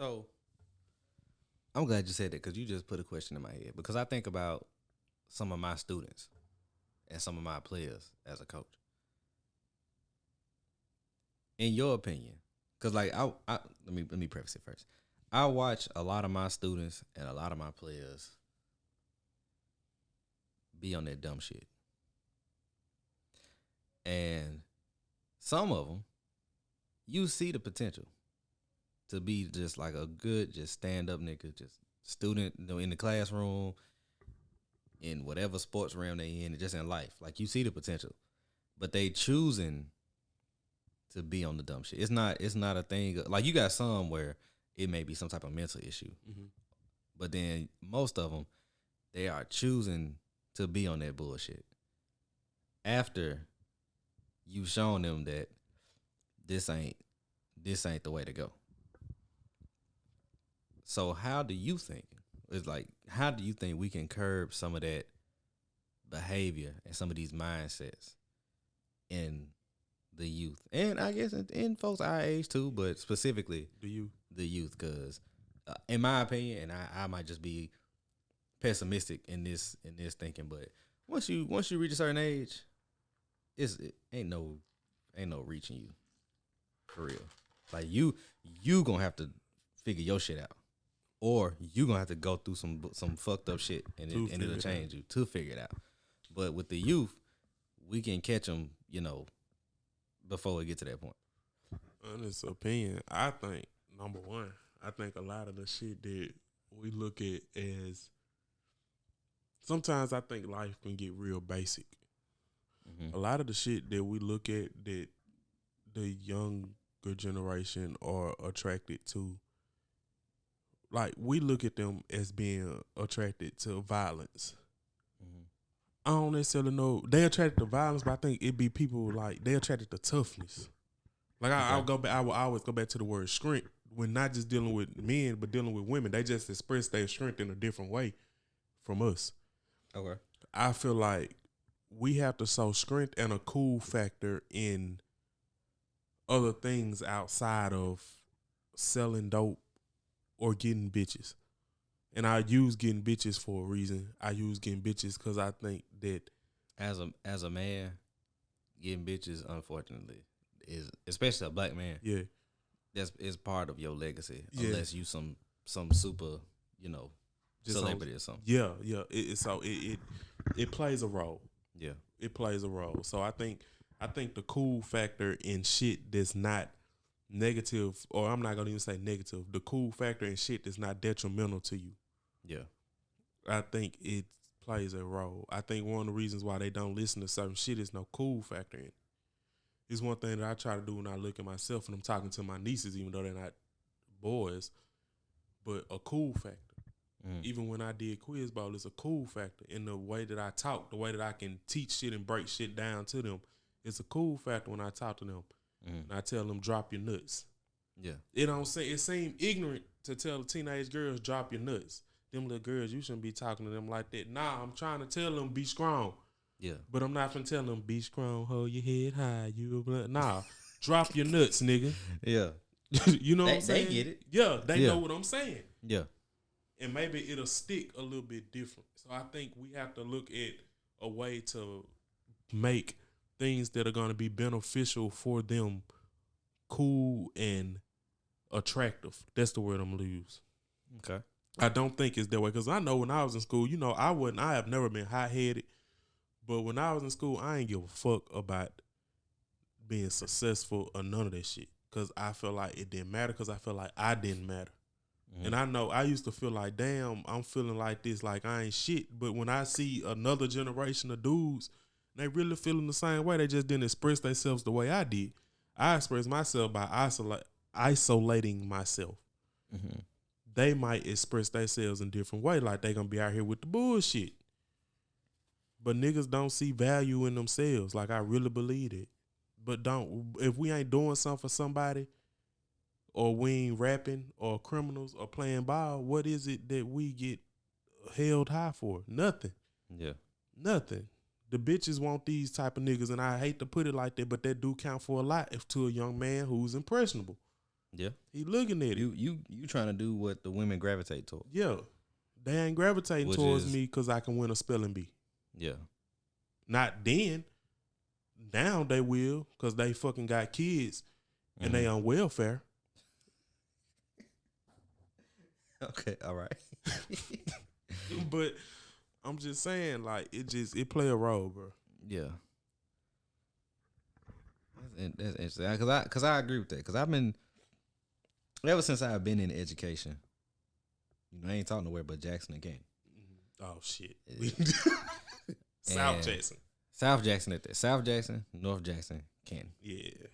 So I'm glad you said that because you just put a question in my head. Because I think about some of my students and some of my players as a coach. In your opinion, because like let me preface it first. I watch a lot of my students and a lot of my players be on that dumb shit, and some of them you see the potential to be just like a good, just stand up nigga, just student, in the classroom, in whatever sports realm they in, just in life. Like you see the potential, but they choosing to be on the dumb shit. It's not a thing. Like you got some where it may be some type of mental issue, but then most of them they are choosing to be on that bullshit after you've shown them that this ain't the way to go. So how do you think? It's like how do you think we can curb some of that behavior and some of these mindsets in the youth, and I guess in folks our age too, but specifically the youth, because in my opinion, and I might just be pessimistic in this thinking, but once you reach a certain age, it ain't no reaching you for real. Like you gonna have to figure your shit out, or you gonna have to go through some fucked up shit, and it'll change you to figure it out. But with the youth, we can catch them, before we get to that point. Honest opinion, I think number one, I think a lot of the shit that we look at as sometimes I think life can get real basic. A lot of the shit that we look at that the younger generation are attracted to, like we look at them as being attracted to violence. I don't necessarily know they attracted to violence, but I think it be people like they attracted to toughness. Like I'll go back. I will always go back to the word strength when not just dealing with men, but dealing with women. They just express their strength in a different way from us. Okay. I feel like we have to show strength and a cool factor in other things outside of selling dope or getting bitches. And I use getting bitches for a reason. I use getting bitches because I think that as a man, getting bitches, unfortunately, is especially a black man. Yeah, that's is part of your legacy, yeah. unless you some super, just celebrity or something. Yeah. It plays a role. Yeah, it plays a role. So I think the cool factor in shit that's not negative, or I'm not gonna even say negative. The cool factor in shit that's not detrimental to you. Yeah, I think it plays a role. I think one of the reasons why they don't listen to certain shit is no cool factor in it. It's one thing that I try to do when I look at myself and I'm talking to my nieces, even though they're not boys, but a cool factor. Even when I did quiz ball, it's a cool factor in the way that I talk, the way that I can teach shit and break shit down to them. It's a cool factor when I talk to them. And I tell them, drop your nuts. Yeah. It seems ignorant to tell teenage girls, drop your nuts. Them little girls, you shouldn't be talking to them like that. Nah, I'm trying to tell them, be strong. Yeah. But I'm not finna tell them, be strong, hold your head high. Nah, drop your nuts, nigga. Yeah. You know what I'm saying? They get it. Yeah, they know what I'm saying. Yeah. And maybe it'll stick a little bit different. So I think we have to look at a way to make things that are going to be beneficial for them cool and attractive. That's the word I'm going to use. Okay. I don't think it's that way, because I know when I was in school, I have never been hot-headed, but when I was in school, I ain't give a fuck about being successful or none of that shit, because I felt like it didn't matter, because I felt like I didn't matter. And I know I used to feel like, damn, I'm feeling like this, like I ain't shit. But when I see another generation of dudes, they really feeling the same way. They just didn't express themselves the way I did. I expressed myself by isolating myself. They might express themselves in a different way, like they gonna be out here with the bullshit. But niggas don't see value in themselves. Like I really believe it. But if we ain't doing something for somebody, or we ain't rapping or criminals or playing ball, what is it that we get held high for? Nothing. Yeah. Nothing. The bitches want these type of niggas, and I hate to put it like that, but that do count for a lot if to a young man who's impressionable. Yeah. He looking at it. You trying to do what the women gravitate toward. Yeah. They ain't gravitating Which towards is- me because I can win a spelling bee. Yeah. Not then. Now they will because they fucking got kids and they on welfare. Okay, all right. But I'm just saying, like, it play a role, bro. Yeah. That's interesting. Cause I agree with that. Cause I've been ever since I've been in education. You know, I ain't talking nowhere but Jackson and Canton. Oh shit. And South Jackson. South Jackson at that. South Jackson, North Jackson, Canton. Yeah.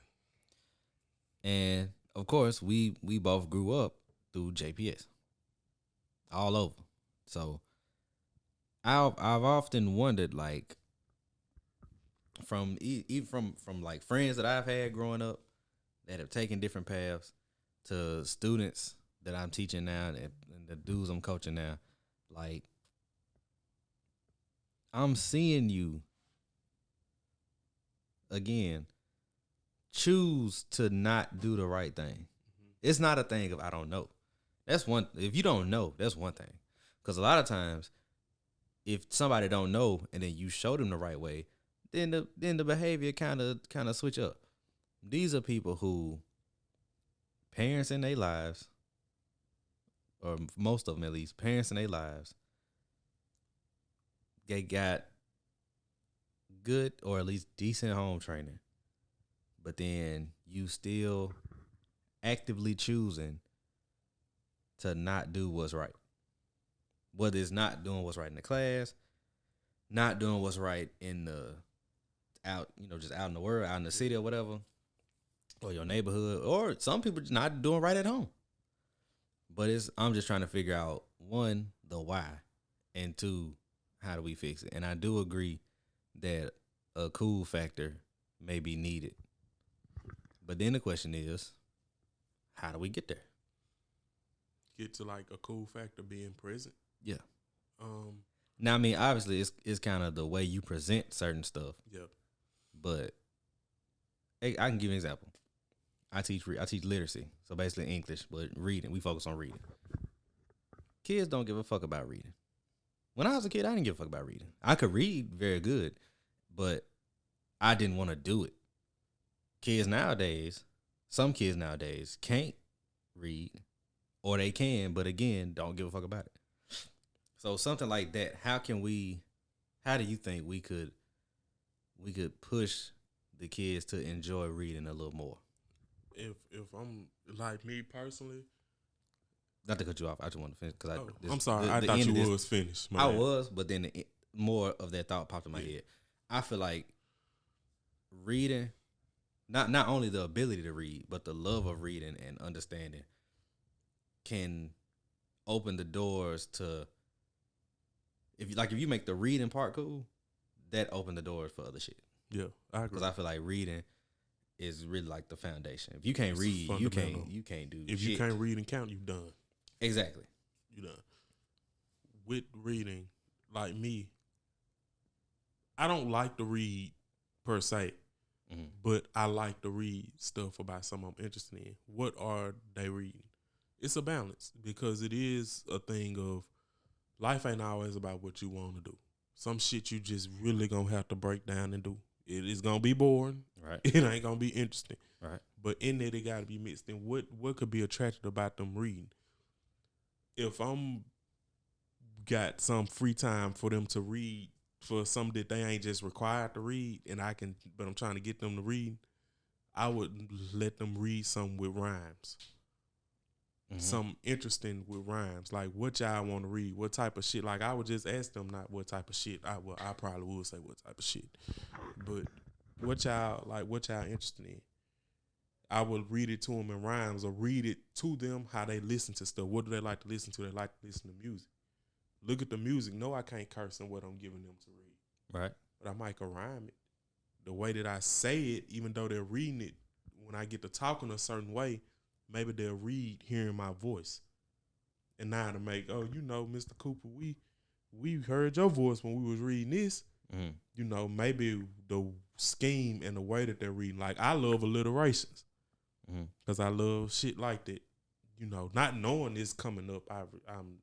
And of course, we both grew up through JPS. All over. So I've often wondered, like, from even from like friends that I've had growing up that have taken different paths to students that I'm teaching now and the dudes I'm coaching now, like, I'm seeing you again choose to not do the right thing. It's not a thing of I don't know. That's one. If you don't know, that's one thing. Because a lot of times, if somebody don't know and then you show them the right way, then the behavior kind of switch up. These are people who parents in their lives, or most of them at least, parents in their lives, they got good or at least decent home training, but then you still actively choosing to not do what's right. Whether it's not doing what's right in the class, not doing what's right in the just out in the world, out in the city or whatever, or your neighborhood, or some people just not doing right at home. But I'm just trying to figure out, one, the why, and two, how do we fix it? And I do agree that a cool factor may be needed. But then the question is, how do we get there? Get to like a cool factor being present. Yeah. Now, I mean, obviously, it's kind of the way you present certain stuff. Yep. But I can give you an example. I teach literacy, so basically English, but reading. We focus on reading. Kids don't give a fuck about reading. When I was a kid, I didn't give a fuck about reading. I could read very good, but I didn't want to do it. Some kids nowadays can't read, or they can, but again, don't give a fuck about it. So something like that, how do you think we could push the kids to enjoy reading a little more? If I'm like me personally, not to cut you off, I just want to finish because I'm sorry, I thought you was finished. I was, but then more of that thought popped in my head. I feel like reading, not only the ability to read, but the love of reading and understanding can open the doors to. If you make the reading part cool, that open the doors for other shit. Yeah, I agree. Because I feel like reading is really like the foundation. If you can't read, you can't do. If shit. you can't read and count, you done. Exactly. You done. With reading, like me, I don't like to read per se, but I like to read stuff about something I'm interested in. What are they reading? It's a balance because it is a thing of life ain't always about what you want to do. Some shit you just really gonna have to break down and do. It is gonna be boring. Right. It ain't gonna be interesting. Right. But in there, they gotta be mixed in. What could be attractive about them reading? If I'm got some free time for them to read for something that they ain't just required to read, but I'm trying to get them to read, I would let them read something with rhymes. Something interesting with rhymes, like what y'all want to read, what type of shit. Like I would just ask them not what type of shit. I probably would say what type of shit, but what y'all interested in. I would read it to them in rhymes or read it to them how they listen to stuff. What do they like to listen to? They like to listen to music. Look at the music. No, I can't curse in what I'm giving them to read. Right. But I might rhyme it. The way that I say it, even though they're reading it, when I get to talking a certain way, maybe they'll read hearing my voice. And now to make, Mr. Cooper, we heard your voice when we was reading this. Maybe the scheme and the way that they're reading. Like, I love alliterations. because I love shit like that. You know, not knowing this coming up,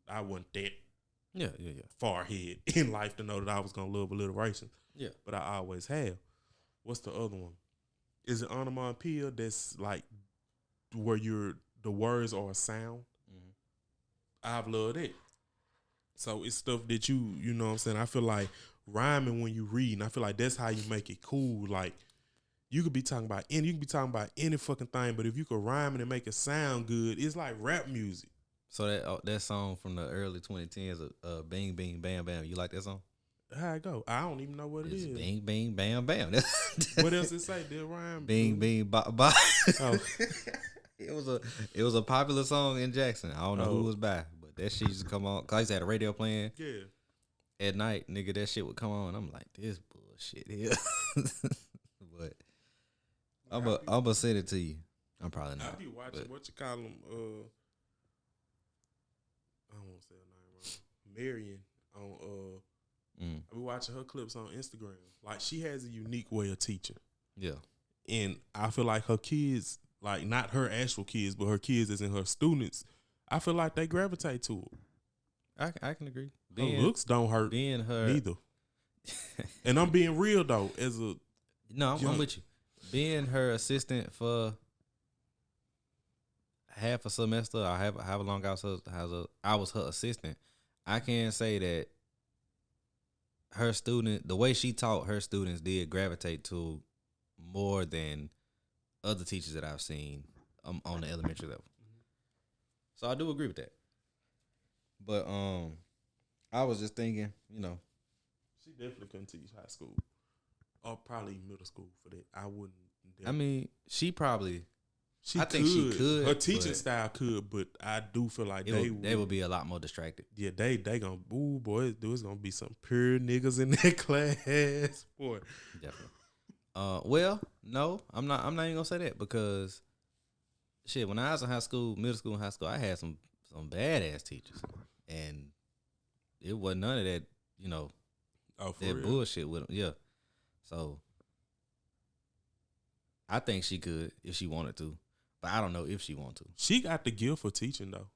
I wasn't that Yeah. far ahead in life to know that I was gonna love alliteration. Yeah. But I always have. What's the other one? Is it onomatopoeia that's like where the words are a sound? I've loved it. So it's stuff that you know what I'm saying? I feel like rhyming when you read, and I feel like that's how you make it cool. Like you could be talking about any fucking thing, but if you could rhyme it and make it sound good, it's like rap music. So that song from the early 2010s, Bing Bing Bam Bam, you like that song? How it go? I don't even know what it is. Bing Bing Bam Bam. What else it say? Did it rhyme? Bing Bing Ba Ba. Oh. It was a popular song in Jackson. I don't know who it was by, but that shit used to come on. Cause I used to have a radio playing. Yeah. At night, nigga, that shit would come on. I'm like, this bullshit here. But I'm gonna send it to you. I'm probably not. I be watching what you call them. I don't want to say her name wrong. Marion on I be watching her clips on Instagram. Like she has a unique way of teaching. Yeah. And I feel like her kids, like not her actual kids, but her kids as in her students, I feel like they gravitate to her. I can agree. Her looks don't hurt neither. And I'm being real though, I'm with you. Being her assistant for half a semester or however long I was her assistant, I can say that the way she taught her students did gravitate to more than other teachers that I've seen on the elementary level. So I do agree with that. But I was just thinking, you know, she definitely couldn't teach high school or probably middle school for that. I wouldn't. I mean, she probably. I think she could. Her teaching style could, but I do feel like they would be a lot more distracted. Yeah, they gonna it's gonna be some pure niggas in that class, boy. Definitely. Well, no, I'm not even gonna say that because shit. When I was in high school, middle school, and high school, I had some badass teachers, and it wasn't none of that. You know, that real? Bullshit with them. Yeah, so I think she could if she wanted to. But I don't know if she want to. She got the gift for teaching though.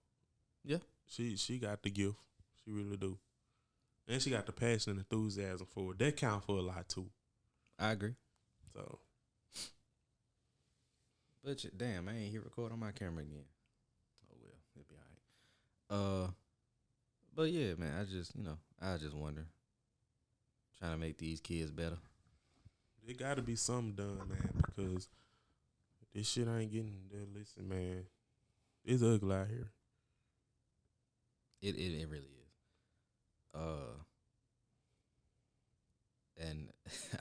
Yeah. She got the gift. She really do. And she got the passion and enthusiasm for it. That count for a lot too. I agree. So. But damn, I ain't hit record on my camera again. Oh well, it'll be all right. But yeah, man, I just wonder. Trying to make these kids better. There gotta be something done, man, because this shit ain't getting there. Listen, man, it's ugly out here. It really is. And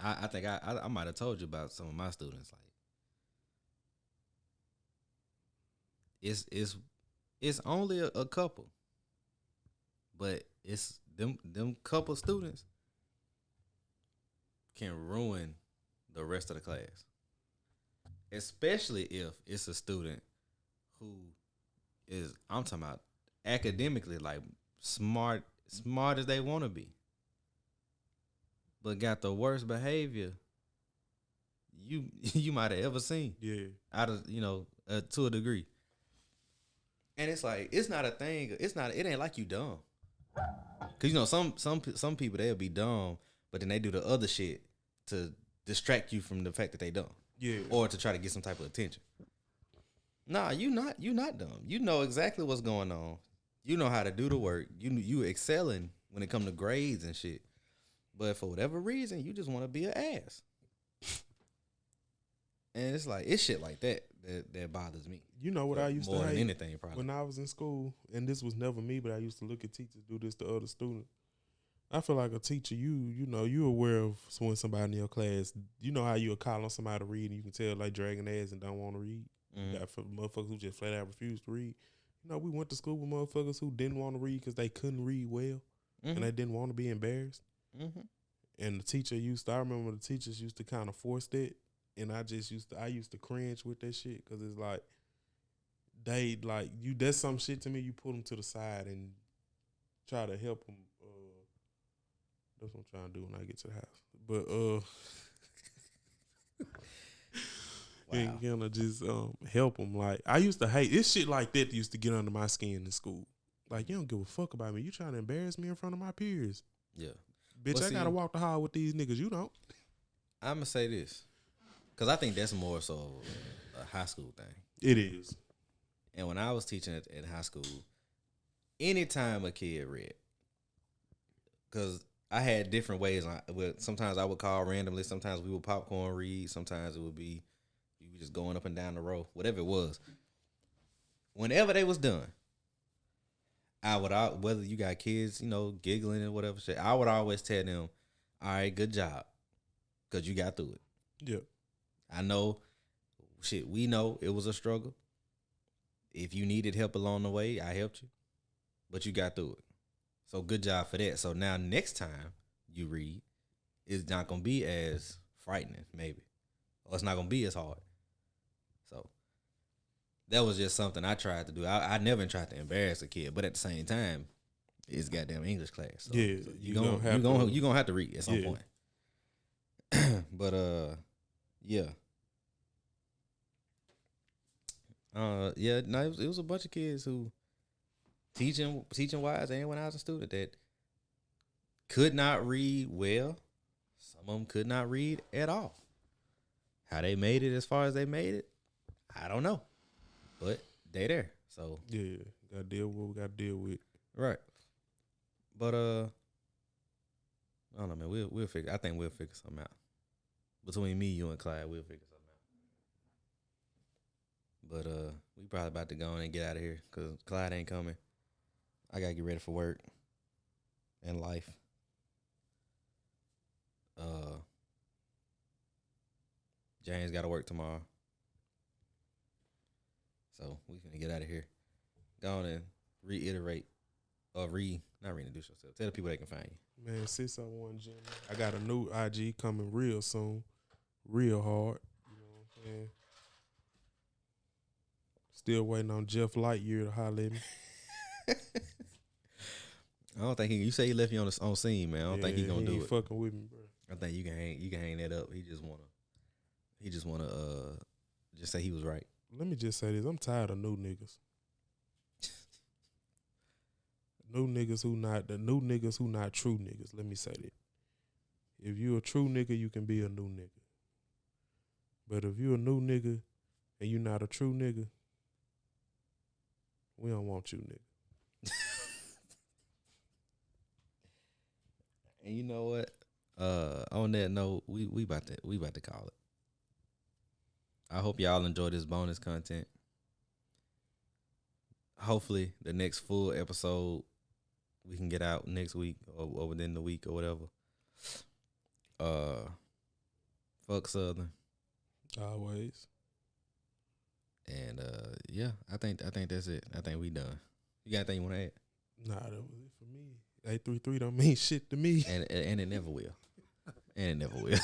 I think I might have told you about some of my students. Like, it's only a couple, but it's them couple students can ruin the rest of the class. Especially if it's a student who is, I'm talking about academically, like smart as they want to be, but got the worst behavior you might have ever seen. Yeah. Out of to a degree. And it's like it's not a thing. It ain't like you dumb. Cause some people they'll be dumb, but then they do the other shit to distract you from the fact that they dumb. Yeah. Or to try to get some type of attention. Nah, you not dumb. You know exactly what's going on. You know how to do the work. You excelling when it comes to grades and shit. But for whatever reason, you just want to be an ass. And it's like it's shit like that bothers me. You know what I used to hate? More than anything, probably. When I was in school, and this was never me, but I used to look at teachers do this to other students. I feel like a teacher, you aware of when somebody in your class, you know how you'll call on somebody to read and you can tell like dragging ass and don't want to read. Mm-hmm. You got motherfuckers who just flat out refuse to read. You know, we went to school with motherfuckers who didn't want to read because they couldn't read well and they didn't want to be embarrassed. Mm-hmm. And the teacher I remember the teachers used to kind of force that. And I used to cringe with that shit because it's like, that's some shit to me. You pull them to the side and try to help them. That's what I'm trying to do when I get to the house. But And gonna just help them. Like I used to hate this shit like that. Used to get under my skin in school. Like you don't give a fuck about me. You trying to embarrass me in front of my peers? Yeah, bitch. Well, I gotta walk the hall with these niggas. You don't. I'm gonna say this because I think that's more so a high school thing. It is. And when I was teaching at high school, anytime a kid read, because I had different ways. Sometimes I would call randomly. Sometimes we would popcorn read. Sometimes it would be you just going up and down the row, whatever it was. Whenever they was done, I would, whether you got kids, giggling and whatever shit, I would always tell them, all right, good job, because you got through it. Yeah. I know, shit, we know it was a struggle. If you needed help along the way, I helped you, but you got through it. So good job for that. So now next time you read, it's not going to be as frightening, maybe. Or it's not going to be as hard. So that was just something I tried to do. I never tried to embarrass a kid, but at the same time, it's goddamn English class. So, yeah, so you're gonna have to read at some point. But yeah. No, it was a bunch of kids who teaching wise, and when I was a student, that could not read well. Some of them could not read at all. How they made it as far as they made it, I don't know. But they there. So yeah, gotta deal with what we gotta deal with. Right. But I don't know, man. We'll figure. I think we'll figure something out. Between me, you, and Clyde, we'll figure something out. But we probably about to go on and get out of here because Clyde ain't coming. I gotta get ready for work and life. James got to work tomorrow. So we finna get out of here. Go on and reiterate or not reintroduce yourself. Tell the people they can find you. Man, 601 Jimmy. I got a new IG coming real soon. Real hard. You know what I'm saying? Still waiting on Jeff Lightyear to holler at me. I don't think you say he left you on scene, man. I don't think he gonna do it. Fucking with me, bro. I think you can hang that up. He just wanna just say he was right. Let me just say this. I'm tired of new niggas. New niggas who not true niggas. Let me say that. If you a true nigga, you can be a new nigga. But if you a new nigga and you not a true nigga, we don't want you, nigga. And you know what? On that note, we about to call it. I hope y'all enjoy this bonus content. Hopefully, the next full episode we can get out next week or within the week or whatever. Fuck Southern. Always. And yeah, I think that's it. I think we done. You got anything you want to add? Nah, that was it for me. 833 don't mean shit to me. And it never will. And it never will.